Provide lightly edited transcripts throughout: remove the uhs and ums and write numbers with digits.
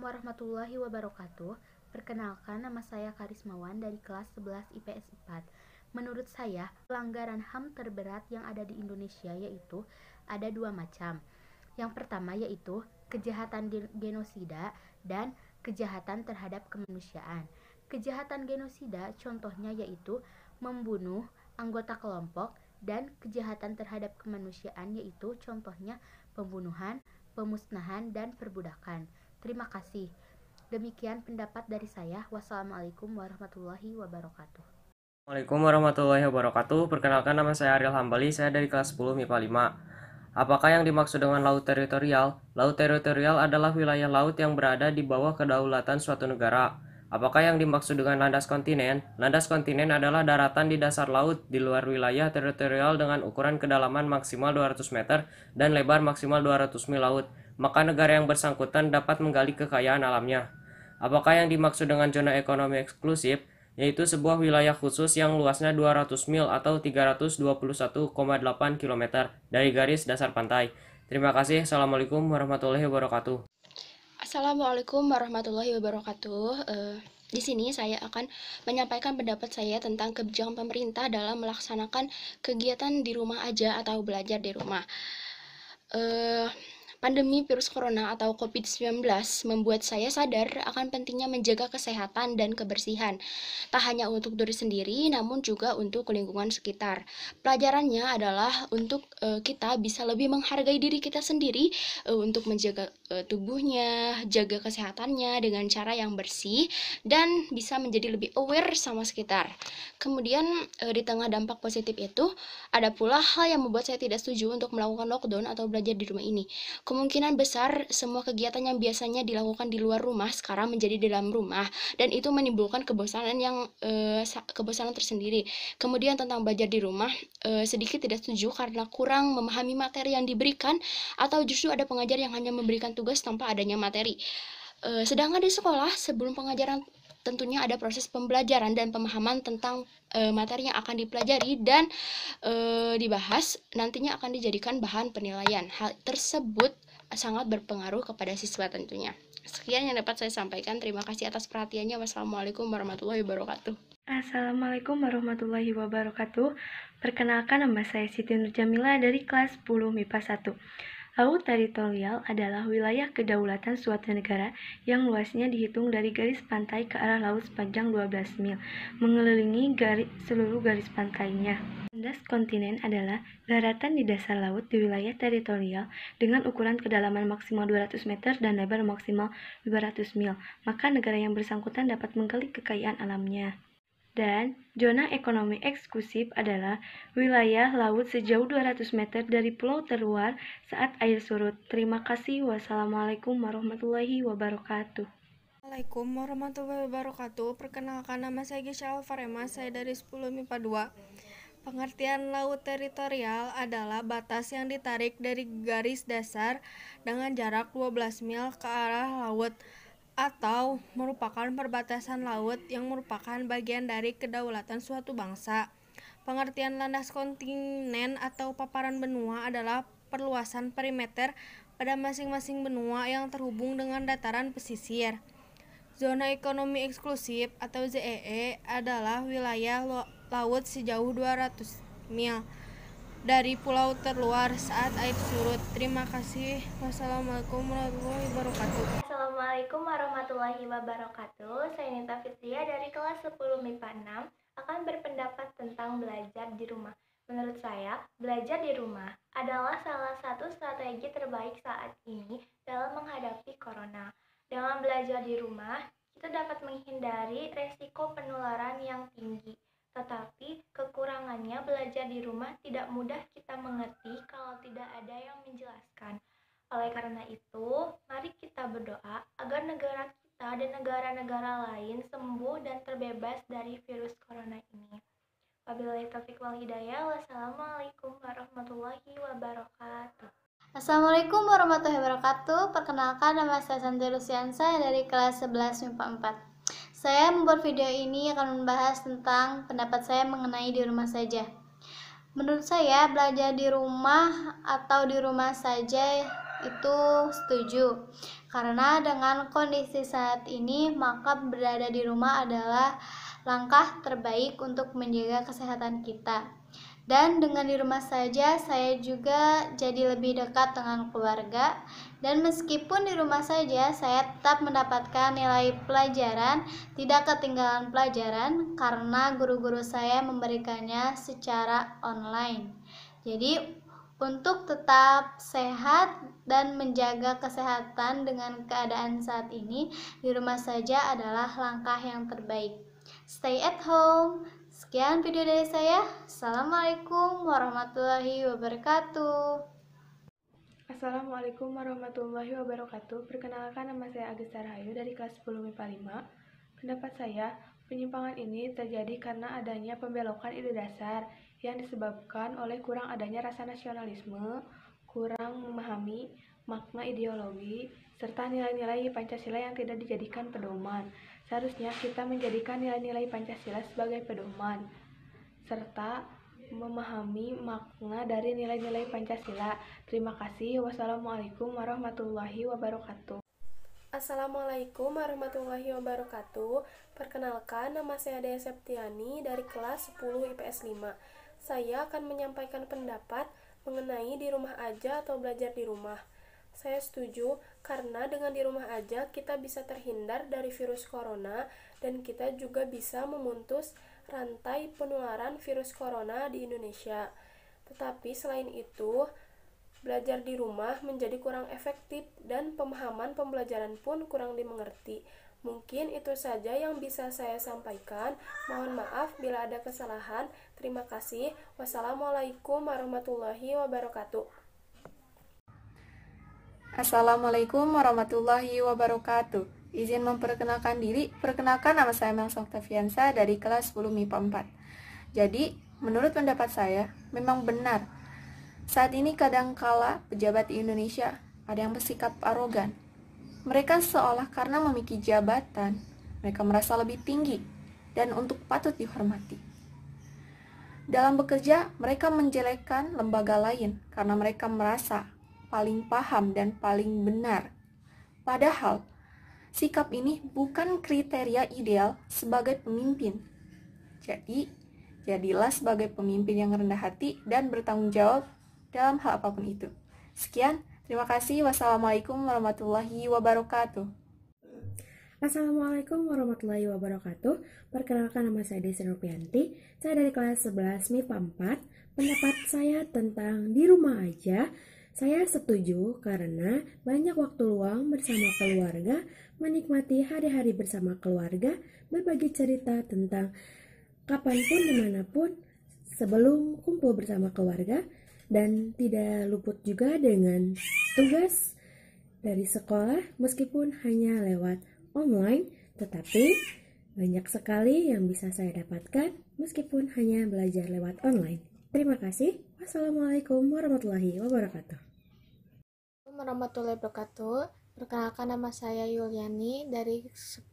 warahmatullahi wabarakatuh. Perkenalkan, nama saya Karismawan dari kelas 11 IPS 4. Menurut saya, pelanggaran HAM terberat yang ada di Indonesia yaitu ada dua macam. Yang pertama yaitu kejahatan genosida dan kejahatan terhadap kemanusiaan. Kejahatan genosida contohnya yaitu membunuh anggota kelompok, dan kejahatan terhadap kemanusiaan yaitu contohnya pembunuhan, pemusnahan, dan perbudakan. Terima kasih. Demikian pendapat dari saya. Wassalamualaikum warahmatullahi wabarakatuh. Assalamualaikum warahmatullahi wabarakatuh. Perkenalkan, nama saya Ariel Hambali, saya dari kelas 10 MIPA 5. Apakah yang dimaksud dengan laut teritorial? Laut teritorial adalah wilayah laut yang berada di bawah kedaulatan suatu negara. Apakah yang dimaksud dengan landas kontinen? Landas kontinen adalah daratan di dasar laut di luar wilayah teritorial dengan ukuran kedalaman maksimal 200 meter dan lebar maksimal 200 mil laut. Maka negara yang bersangkutan dapat menggali kekayaan alamnya. Apakah yang dimaksud dengan zona ekonomi eksklusif? Yaitu sebuah wilayah khusus yang luasnya 200 mil atau 321,8 km dari garis dasar pantai. Terima kasih. Assalamualaikum warahmatullahi wabarakatuh. Assalamualaikum warahmatullahi wabarakatuh. Di sini saya akan menyampaikan pendapat saya tentang kebijakan pemerintah dalam melaksanakan kegiatan di rumah aja atau belajar di rumah. Pandemi virus corona atau COVID-19 membuat saya sadar akan pentingnya menjaga kesehatan dan kebersihan, tak hanya untuk diri sendiri, namun juga untuk lingkungan sekitar. Pelajarannya adalah untuk kita bisa lebih menghargai diri kita sendiri, untuk menjaga tubuhnya, jaga kesehatannya dengan cara yang bersih, dan bisa menjadi lebih aware sama sekitar. Kemudian di tengah dampak positif itu, ada pula hal yang membuat saya tidak setuju untuk melakukan lockdown atau belajar di rumah ini. Kemungkinan besar semua kegiatan yang biasanya dilakukan di luar rumah sekarang menjadi di dalam rumah, dan itu menimbulkan kebosanan tersendiri. Kemudian tentang belajar di rumah, sedikit tidak setuju karena kurang memahami materi yang diberikan, atau justru ada pengajar yang hanya memberikan tugas tanpa adanya materi. Sedangkan di sekolah, sebelum pengajaran tentunya ada proses pembelajaran dan pemahaman tentang materi yang akan dipelajari dan dibahas, nantinya akan dijadikan bahan penilaian. Hal tersebut sangat berpengaruh kepada siswa tentunya. Sekian yang dapat saya sampaikan. Terima kasih atas perhatiannya. Wassalamualaikum warahmatullahi wabarakatuh. Assalamualaikum warahmatullahi wabarakatuh. Perkenalkan, nama saya Siti Nurjamila dari kelas 10 MIPA 1. Laut teritorial adalah wilayah kedaulatan suatu negara yang luasnya dihitung dari garis pantai ke arah laut sepanjang 12 mil, mengelilingi seluruh garis pantainya. Landas kontinen adalah daratan di dasar laut di wilayah teritorial dengan ukuran kedalaman maksimal 200 meter dan lebar maksimal 200 mil, maka negara yang bersangkutan dapat menggali kekayaan alamnya. Dan zona ekonomi eksklusif adalah wilayah laut sejauh 200 meter dari pulau terluar saat air surut. Terima kasih. Wassalamualaikum warahmatullahi wabarakatuh. Assalamualaikum warahmatullahi wabarakatuh. Perkenalkan, nama saya Gisha Alfarema, saya dari 10 MIPA 2. Pengertian laut teritorial adalah batas yang ditarik dari garis dasar dengan jarak 12 mil ke arah laut, atau merupakan perbatasan laut yang merupakan bagian dari kedaulatan suatu bangsa. Pengertian landas kontinen atau paparan benua adalah perluasan perimeter pada masing-masing benua yang terhubung dengan dataran pesisir. Zona ekonomi eksklusif atau ZEE adalah wilayah laut sejauh 200 mil dari pulau terluar saat air surut. Terima kasih. Wassalamualaikum warahmatullahi wabarakatuh. Assalamualaikum warahmatullahi wabarakatuh. Saya Nita Fitria dari kelas 10 MIPA 6 akan berpendapat tentang belajar di rumah. Menurut saya, belajar di rumah adalah salah satu strategi terbaik saat ini dalam menghadapi corona. Dengan belajar di rumah, kita dapat menghindari resiko penularan yang tinggi. Tetapi kekurangannya belajar di rumah tidak mudah kita mengerti kalau tidak ada yang menjelaskan. Oleh karena itu, mari kita berdoa agar negara kita dan negara-negara lain sembuh dan terbebas dari virus corona ini. Wabillahi taufiq wal hidayah. Wassalamualaikum warahmatullahi wabarakatuh. Assalamualaikum warahmatullahi wabarakatuh. Perkenalkan, nama saya Santi Lusiansa dari kelas 11 MIPA 4. Saya membuat video ini akan membahas tentang pendapat saya mengenai di rumah saja. Menurut saya, belajar di rumah atau di rumah saja itu setuju. Karena dengan kondisi saat ini, maka berada di rumah adalah langkah terbaik untuk menjaga kesehatan kita. Dan dengan di rumah saja, saya juga jadi lebih dekat dengan keluarga. Dan meskipun di rumah saja, saya tetap mendapatkan nilai pelajaran, tidak ketinggalan pelajaran, karena guru-guru saya memberikannya secara online. Jadi, untuk tetap sehat dan menjaga kesehatan dengan keadaan saat ini, di rumah saja adalah langkah yang terbaik. Stay at home. Sekian video dari saya. Assalamualaikum warahmatullahi wabarakatuh. Assalamualaikum warahmatullahi wabarakatuh. Perkenalkan, nama saya Agesta Rahayu dari kelas 10 MIPA 5. Pendapat saya, penyimpangan ini terjadi karena adanya pembelokan ide dasar yang disebabkan oleh kurang adanya rasa nasionalisme, kurang memahami makna ideologi, serta nilai-nilai Pancasila yang tidak dijadikan pedoman. Seharusnya kita menjadikan nilai-nilai Pancasila sebagai pedoman, serta memahami makna dari nilai-nilai Pancasila. Terima kasih. Wassalamualaikum warahmatullahi wabarakatuh. Assalamualaikum warahmatullahi wabarakatuh. Perkenalkan, nama saya Dea Septiani dari kelas 10 IPS 5. Saya akan menyampaikan pendapat mengenai di rumah aja atau belajar di rumah. Saya setuju karena dengan di rumah aja kita bisa terhindar dari virus corona dan kita juga bisa memutus rantai penularan virus corona di Indonesia. Tetapi selain itu, belajar di rumah menjadi kurang efektif dan pemahaman pembelajaran pun kurang dimengerti. Mungkin itu saja yang bisa saya sampaikan. Mohon maaf bila ada kesalahan. Terima kasih. Wassalamualaikum warahmatullahi wabarakatuh. Assalamualaikum warahmatullahi wabarakatuh. Izin memperkenalkan diri. Perkenalkan, nama saya Melsa Oktaviansa dari kelas 10 MIPA 4. Jadi, menurut pendapat saya, memang benar. Saat ini kadangkala pejabat di Indonesia ada yang bersikap arogan. Mereka seolah karena memiliki jabatan, mereka merasa lebih tinggi dan untuk patut dihormati. Dalam bekerja, mereka menjelekkan lembaga lain karena mereka merasa paling paham dan paling benar. Padahal, sikap ini bukan kriteria ideal sebagai pemimpin. Jadi, jadilah sebagai pemimpin yang rendah hati dan bertanggung jawab dalam hal apapun itu. Sekian, terima kasih. Wassalamualaikum warahmatullahi wabarakatuh. Assalamualaikum warahmatullahi wabarakatuh. Perkenalkan, nama saya Desi Rupianti. Saya dari kelas 11 MIPA 4. Pendapat saya tentang di rumah aja, saya setuju karena banyak waktu luang bersama keluarga, menikmati hari-hari bersama keluarga, berbagi cerita tentang kapanpun dimanapun sebelum kumpul bersama keluarga, dan tidak luput juga dengan tugas dari sekolah meskipun hanya lewat online, tetapi banyak sekali yang bisa saya dapatkan meskipun hanya belajar lewat online. Terima kasih. Wassalamualaikum warahmatullahi wabarakatuh. Warahmatullahi wabarakatuh. Perkenalkan, nama saya Yuliani dari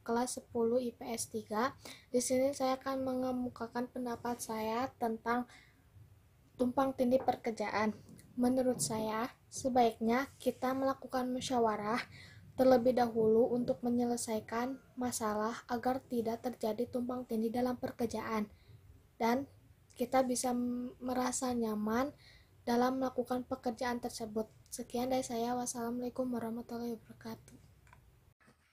kelas 10 IPS 3. Di sini saya akan mengemukakan pendapat saya tentang tumpang tindih pekerjaan. Menurut saya, sebaiknya kita melakukan musyawarah terlebih dahulu untuk menyelesaikan masalah agar tidak terjadi tumpang tindih dalam pekerjaan dan kita bisa merasa nyaman dalam melakukan pekerjaan tersebut. Sekian dari saya. Wassalamualaikum warahmatullahi wabarakatuh.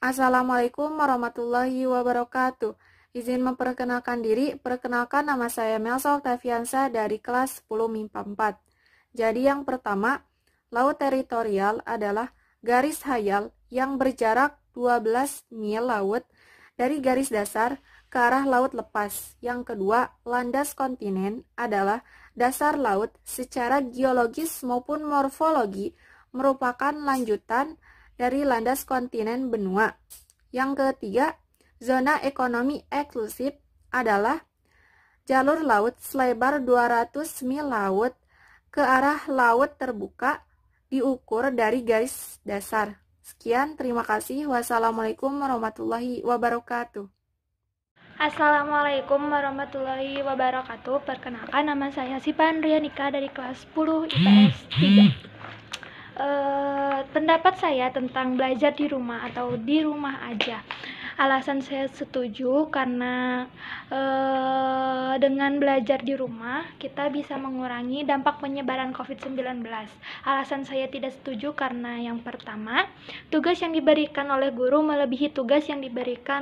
Assalamualaikum warahmatullahi wabarakatuh. Izin memperkenalkan diri. Perkenalkan, nama saya Melsa Oktaviansa dari kelas 10 MIPA 4. Jadi yang pertama, laut teritorial adalah garis hayal yang berjarak 12 mil laut dari garis dasar ke arah laut lepas. Yang kedua, landas kontinen adalah dasar laut secara geologis maupun morfologi merupakan lanjutan dari landas kontinen benua. Yang ketiga, zona ekonomi eksklusif adalah jalur laut selebar 200 mil laut ke arah laut terbuka diukur dari garis dasar. Sekian, terima kasih. Wassalamualaikum warahmatullahi wabarakatuh. Assalamualaikum warahmatullahi wabarakatuh. Perkenalkan, nama saya Sipa Andrianika dari kelas 10 IPS 3. pendapat saya tentang belajar di rumah atau di rumah aja. Alasan saya setuju karena dengan belajar di rumah kita bisa mengurangi dampak penyebaran COVID-19. Alasan saya tidak setuju karena yang pertama, tugas yang diberikan oleh guru melebihi tugas yang diberikan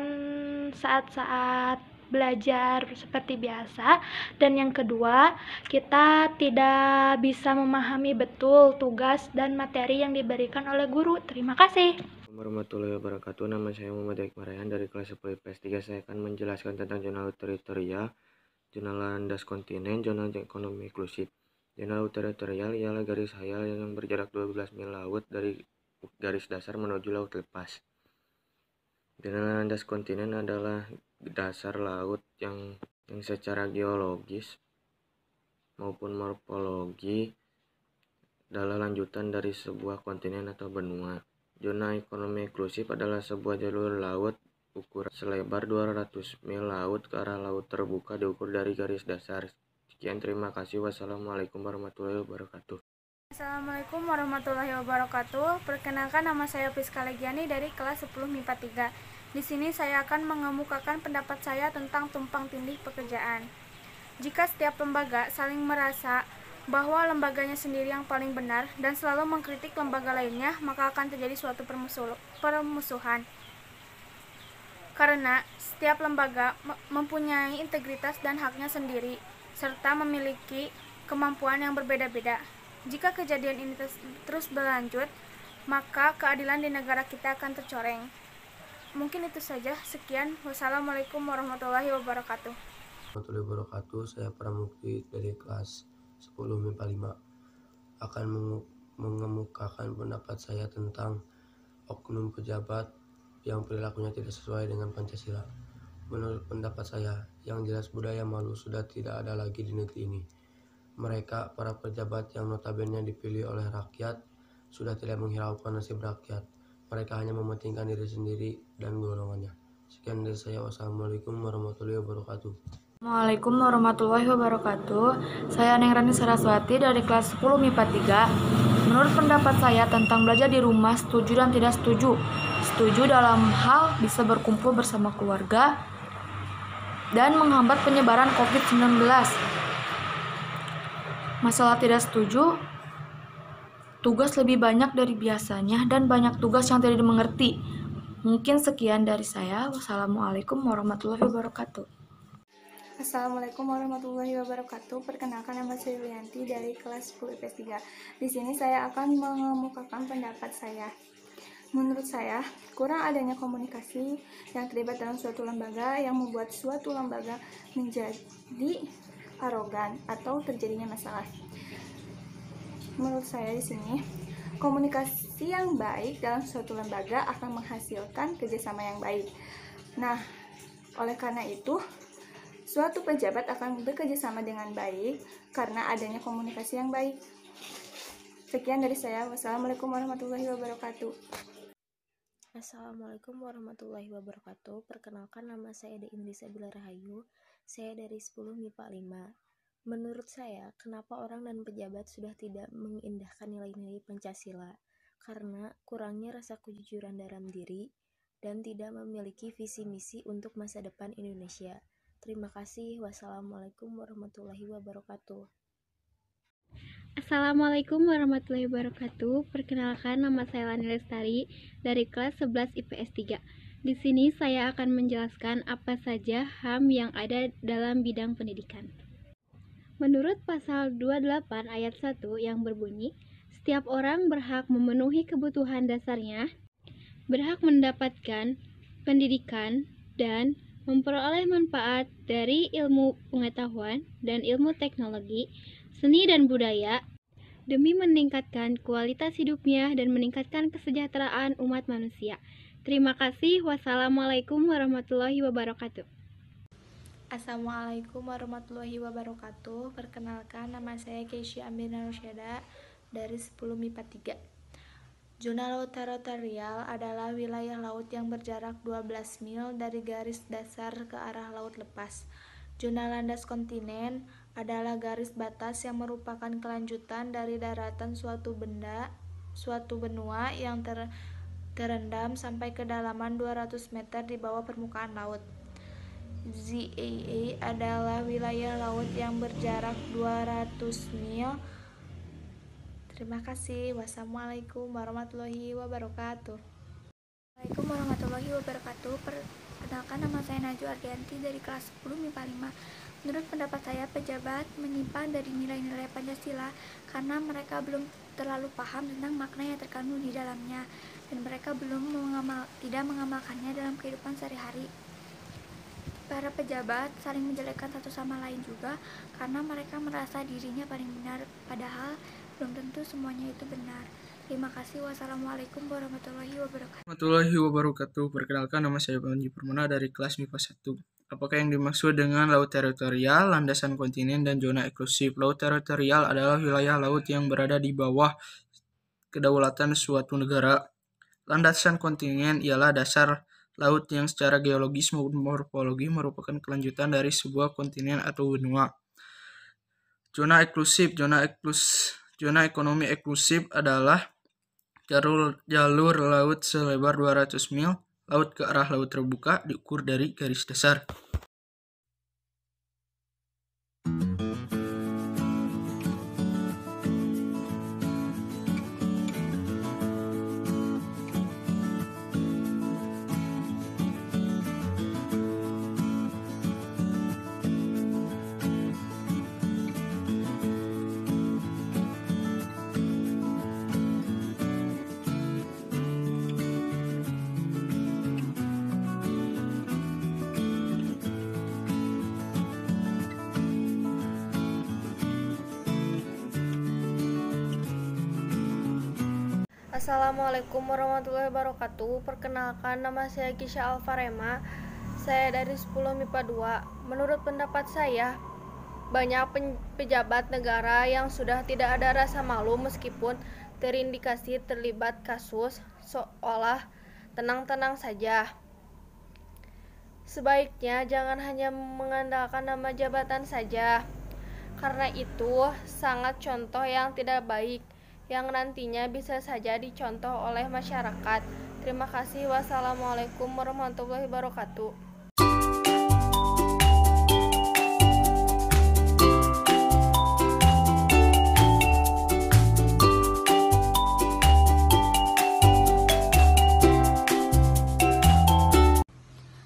saat-saat belajar seperti biasa, dan yang kedua, kita tidak bisa memahami betul tugas dan materi yang diberikan oleh guru. Terima kasih. Warahmatullahi wabarakatuh. Nama saya Muhammad Eki Marayan dari kelas 10 IPS 3. Saya akan menjelaskan tentang zona laut teritorial, zona landas kontinen, zona ekonomi inklusif. Zona laut teritorial ialah garis hayal yang berjarak 12 mil laut dari garis dasar menuju laut lepas. Zona landas kontinen adalah dasar laut yang secara geologis maupun morfologi adalah lanjutan dari sebuah kontinen atau benua. Zona ekonomi inklusif adalah sebuah jalur laut ukuran selebar 200 mil laut ke arah laut terbuka diukur dari garis dasar. Sekian, terima kasih. Wassalamualaikum warahmatullahi wabarakatuh. Assalamualaikum warahmatullahi wabarakatuh. Perkenalkan, nama saya Priska Legiani dari kelas 10 MIPA 3. Di sini saya akan mengemukakan pendapat saya tentang tumpang tindih pekerjaan. Jika setiap lembaga saling merasa bahwa lembaganya sendiri yang paling benar dan selalu mengkritik lembaga lainnya, maka akan terjadi suatu permusuhan. Karena setiap lembaga mempunyai integritas dan haknya sendiri, serta memiliki kemampuan yang berbeda-beda. Jika kejadian ini terus berlanjut, maka keadilan di negara kita akan tercoreng. Mungkin itu saja. Sekian. Wassalamualaikum warahmatullahi wabarakatuh. Warahmatullahi wabarakatuh. Saya Pramukti dari kelas 10 MIPA 5 akan mengemukakan pendapat saya tentang oknum pejabat yang perilakunya tidak sesuai dengan Pancasila. Menurut pendapat saya, yang jelas budaya malu sudah tidak ada lagi di negeri ini. Mereka, para pejabat yang notabene dipilih oleh rakyat, sudah tidak menghiraukan nasib rakyat. Mereka hanya mementingkan diri sendiri dan golongannya. Sekian dari saya. Wassalamualaikum warahmatullahi wabarakatuh. Assalamualaikum warahmatullahi wabarakatuh. Saya Neng Rani Saraswati dari kelas 10 MIPA 3. Menurut pendapat saya tentang belajar di rumah, setuju dan tidak setuju. Setuju dalam hal bisa berkumpul bersama keluarga dan menghambat penyebaran COVID-19. Masalah tidak setuju, tugas lebih banyak dari biasanya dan banyak tugas yang tidak dimengerti. Mungkin sekian dari saya. Wassalamualaikum warahmatullahi wabarakatuh. Assalamualaikum warahmatullahi wabarakatuh. Perkenalkan, nama saya Yulianti dari kelas 10 IPS 3. Di sini saya akan mengemukakan pendapat saya. Menurut saya, kurang adanya komunikasi yang terlibat dalam suatu lembaga yang membuat suatu lembaga menjadi arogan atau terjadinya masalah. Menurut saya di sini, komunikasi yang baik dalam suatu lembaga akan menghasilkan kerjasama yang baik. Nah, oleh karena itu, suatu pejabat akan bekerja sama dengan baik karena adanya komunikasi yang baik. Sekian dari saya. Wassalamualaikum warahmatullahi wabarakatuh. Assalamualaikum warahmatullahi wabarakatuh. Perkenalkan, nama saya Deindri Sabila Rahayu. Saya dari 10 MIPA 5. Menurut saya, kenapa orang dan pejabat sudah tidak mengindahkan nilai-nilai Pancasila? Karena kurangnya rasa kejujuran dalam diri dan tidak memiliki visi misi untuk masa depan Indonesia. Terima kasih. Wassalamualaikum warahmatullahi wabarakatuh. Assalamualaikum warahmatullahi wabarakatuh. Perkenalkan, nama saya Lani Lestari dari kelas 11 IPS 3. Di sini saya akan menjelaskan apa saja HAM yang ada dalam bidang pendidikan. Menurut pasal 28 ayat 1 yang berbunyi, setiap orang berhak memenuhi kebutuhan dasarnya, berhak mendapatkan pendidikan, dan memperoleh manfaat dari ilmu pengetahuan dan ilmu teknologi, seni dan budaya, demi meningkatkan kualitas hidupnya dan meningkatkan kesejahteraan umat manusia. Terima kasih. Wassalamualaikum warahmatullahi wabarakatuh. Assalamualaikum warahmatullahi wabarakatuh. Perkenalkan, nama saya Keisha Amina Rusyada dari 10 MIPA 3. Zona laut teritorial adalah wilayah laut yang berjarak 12 mil dari garis dasar ke arah laut lepas. Zona landas kontinen adalah garis batas yang merupakan kelanjutan dari daratan suatu benda suatu benua yang terendam sampai kedalaman 200 meter di bawah permukaan laut. ZAA adalah wilayah laut yang berjarak 200 mil. Terima kasih. Wassalamualaikum warahmatullahi wabarakatuh. Assalamualaikum warahmatullahi wabarakatuh. Perkenalkan, nama saya Najwa Ardianti dari kelas 10 MIPA 5. Menurut pendapat saya, pejabat menyimpang dari nilai-nilai Pancasila karena mereka belum terlalu paham tentang makna yang terkandung di dalamnya, dan mereka tidak mengamalkannya dalam kehidupan sehari-hari. Para pejabat saling menjelekkan satu sama lain juga karena mereka merasa dirinya paling benar, padahal belum tentu semuanya itu benar. Terima kasih. Wassalamualaikum warahmatullahi wabarakatuh. Warahmatullahi wabarakatuh. Perkenalkan, nama saya Panji Permana dari kelas MIPA 1. Apakah yang dimaksud dengan laut teritorial, landasan kontinen, dan zona eksklusif? Laut teritorial adalah wilayah laut yang berada di bawah kedaulatan suatu negara. Landasan kontinen ialah dasar laut yang secara geologis maupun morfologi merupakan kelanjutan dari sebuah kontinen atau benua. Zona eksklusif, zona ekonomi eksklusif adalah jalur laut selebar 200 mil, laut ke arah laut terbuka, diukur dari garis dasar. Assalamualaikum warahmatullahi wabarakatuh. Perkenalkan, nama saya Kisha Alfarema. Saya dari 10 MIPA 2. Menurut pendapat saya, banyak pejabat negara yang sudah tidak ada rasa malu meskipun terindikasi terlibat kasus, seolah tenang-tenang saja. Sebaiknya jangan hanya mengandalkan nama jabatan saja, karena itu sangat contoh yang tidak baik, yang nantinya bisa saja dicontoh oleh masyarakat. Terima kasih. Wassalamualaikum warahmatullahi wabarakatuh.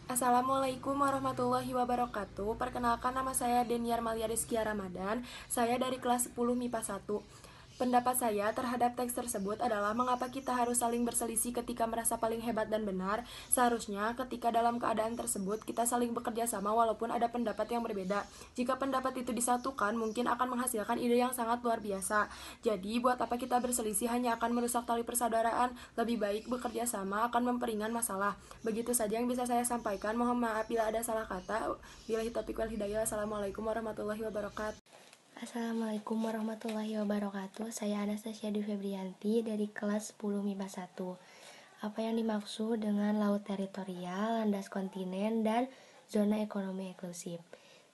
Assalamualaikum warahmatullahi wabarakatuh. Perkenalkan, nama saya Deniar Malia Rizkia Ramadan. Saya dari kelas 10 MIPA 1. Pendapat saya terhadap teks tersebut adalah mengapa kita harus saling berselisih ketika merasa paling hebat dan benar. Seharusnya ketika dalam keadaan tersebut kita saling bekerja sama walaupun ada pendapat yang berbeda. Jika pendapat itu disatukan, mungkin akan menghasilkan ide yang sangat luar biasa. Jadi buat apa kita berselisih, hanya akan merusak tali persaudaraan. Lebih baik bekerja sama akan memperingan masalah. Begitu saja yang bisa saya sampaikan. Mohon maaf bila ada salah kata. Billahi taufiq wal hidayah. Assalamualaikum warahmatullahi wabarakatuh. Assalamualaikum warahmatullahi wabarakatuh. Saya Anastasia Dwi Febrianti dari kelas 10 MIPA 1. Apa yang dimaksud dengan laut teritorial, landas kontinen, dan zona ekonomi eksklusif?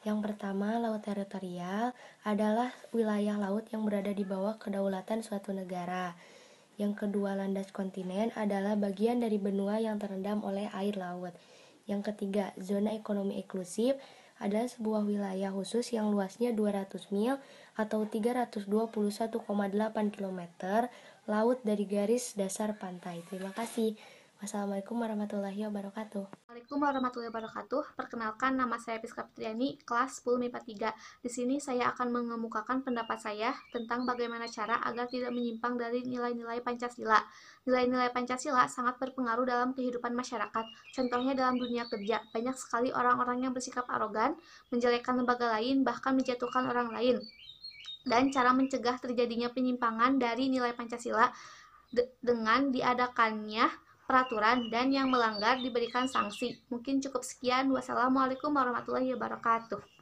Yang pertama, laut teritorial adalah wilayah laut yang berada di bawah kedaulatan suatu negara. Yang kedua, landas kontinen adalah bagian dari benua yang terendam oleh air laut. Yang ketiga, zona ekonomi eksklusif adalah sebuah wilayah khusus yang luasnya 200 mil atau 321,8 km laut dari garis dasar pantai. Terima kasih. Wassalamualaikum warahmatullahi wabarakatuh. Assalamualaikum warahmatullahi wabarakatuh. Perkenalkan, nama saya Piska Fitriani, kelas 10 MIPA 3. Di sini saya akan mengemukakan pendapat saya tentang bagaimana cara agar tidak menyimpang dari nilai-nilai Pancasila. Nilai-nilai Pancasila sangat berpengaruh dalam kehidupan masyarakat. Contohnya dalam dunia kerja, banyak sekali orang-orang yang bersikap arogan, menjelekkan lembaga lain, bahkan menjatuhkan orang lain. Dan cara mencegah terjadinya penyimpangan dari nilai Pancasila dengan diadakannya peraturan dan yang melanggar diberikan sanksi. Mungkin cukup sekian. Wassalamualaikum warahmatullahi wabarakatuh.